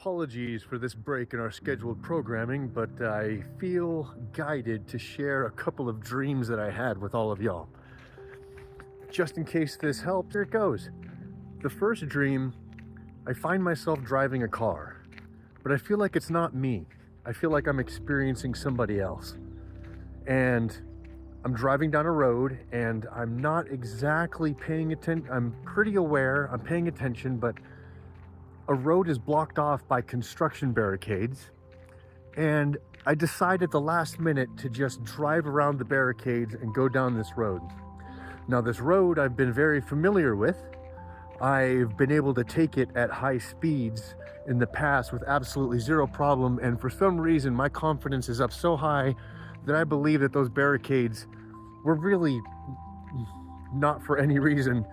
Apologies for this break in our scheduled programming, but I feel guided to share a couple of dreams that I had with all of y'all. Just in case this helps, here it goes. The first dream, I find myself driving a car, but I feel like it's not me. I feel like I'm experiencing somebody else. And I'm driving down a road and I'm not exactly paying attention. I'm pretty aware, I'm paying attention, but a road is blocked off by construction barricades, and I decide at the last minute to just drive around the barricades and go down this road. Now, this road I've been very familiar with. I've been able to take it at high speeds in the past with absolutely zero problem, and for some reason my confidence is up so high that I believe that those barricades were really not for any reason.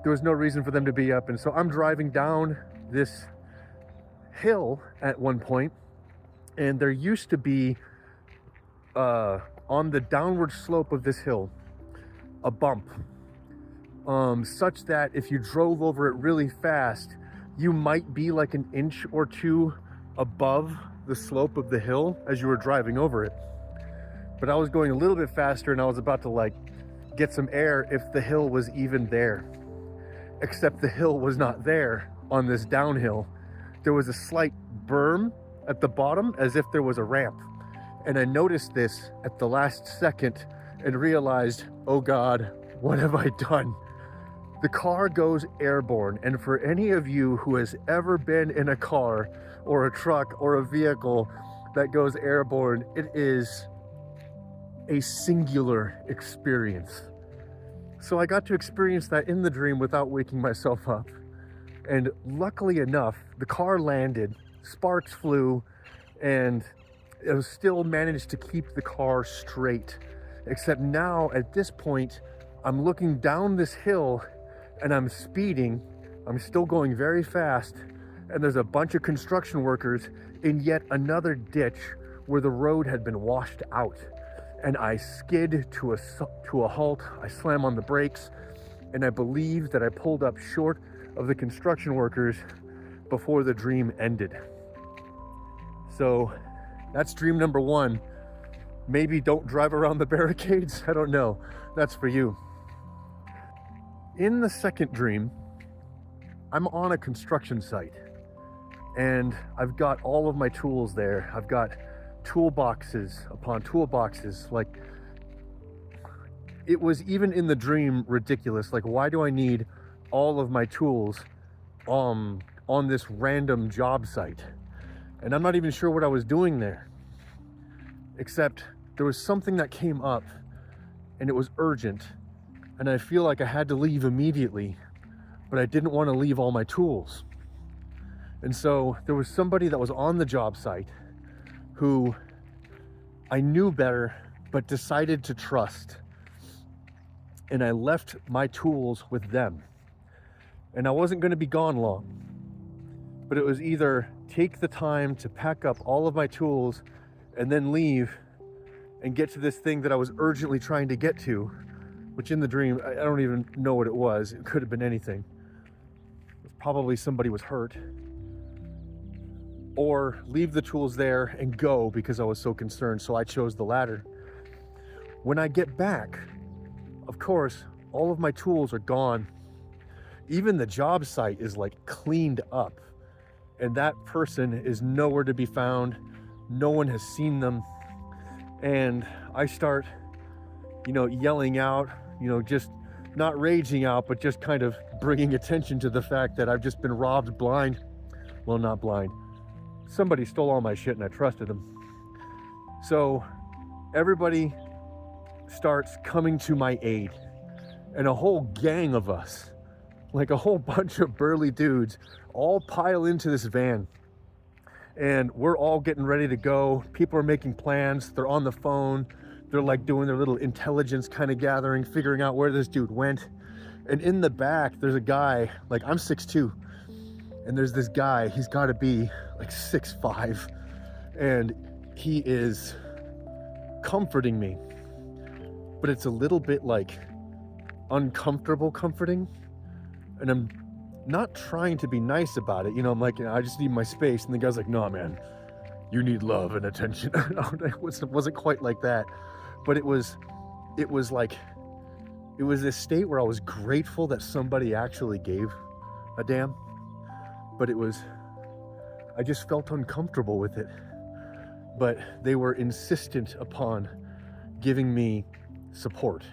There was no reason for them to be up, and so I'm driving down this hill at one point, and there used to be on the downward slope of this hill a bump, such that if you drove over it really fast, you might be like an inch or two above the slope of the hill as you were driving over it. But I was going a little bit faster, and I was about to like get some air if the hill was even there, except the hill was not there. On this downhill, there was a slight berm at the bottom as if there was a ramp. And I noticed this at the last second and realized, oh God, what have I done? The car goes airborne. And for any of you who has ever been in a car or a truck or a vehicle that goes airborne, it is a singular experience. So I got to experience that in the dream without waking myself up. And luckily enough, the car landed, sparks flew, and it was still managed to keep the car straight. Except now, at this point, I'm looking down this hill and I'm speeding. I'm still going very fast, and there's a bunch of construction workers in yet another ditch where the road had been washed out. And I skid to a halt. I slam on the brakes, and I believe that I pulled up short of the construction workers before the dream ended. So that's dream number one. Maybe don't drive around the barricades. I don't know. That's for you. In the second dream, I'm on a construction site, and I've got all of my tools there. I've got toolboxes upon toolboxes. Like, it was even in the dream ridiculous. Like, why do I need all of my tools on this random job site? And I'm not even sure what I was doing there, except there was something that came up and it was urgent, and I feel like I had to leave immediately, but I didn't want to leave all my tools. And so there was somebody that was on the job site who I knew better but decided to trust, and I left my tools with them. And I wasn't going to be gone long, but it was either take the time to pack up all of my tools and then leave and get to this thing that I was urgently trying to get to, which in the dream, I don't even know what it was. It could have been anything. It was probably somebody was hurt. Or leave the tools there and go because I was so concerned. So I chose the latter. When I get back, of course, all of my tools are gone. Even the job site is like cleaned up, and that person is nowhere to be found. No one has seen them. And I start, yelling out, just not raging out, but just kind of bringing attention to the fact that I've just been robbed blind. Well, not blind. Somebody stole all my shit and I trusted them. So everybody starts coming to my aid, and a whole gang of us, like a whole bunch of burly dudes, all pile into this van, and we're all getting ready to go. People are making plans. They're on the phone. They're like doing their little intelligence kind of gathering, figuring out where this dude went. And in the back, there's a guy, like, I'm 6'2", and there's this guy, he's got to be like 6'5", and he is comforting me, but it's a little bit like uncomfortable comforting. And I'm not trying to be nice about it. You know, I'm like, I just need my space. And the guy's like, no, man, you need love and attention. It wasn't quite like that, but it was like, it was this state where I was grateful that somebody actually gave a damn, but I just felt uncomfortable with it. But they were insistent upon giving me support,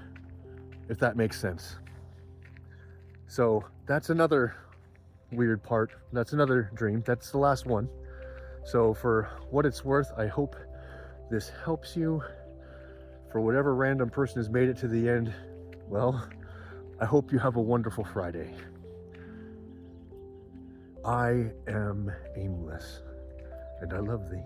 if that makes sense. So that's another weird part. That's another dream. That's the last one. So for what it's worth, I hope this helps you. For whatever random person has made it to the end, well, I hope you have a wonderful Friday. I am aimless, and I love thee.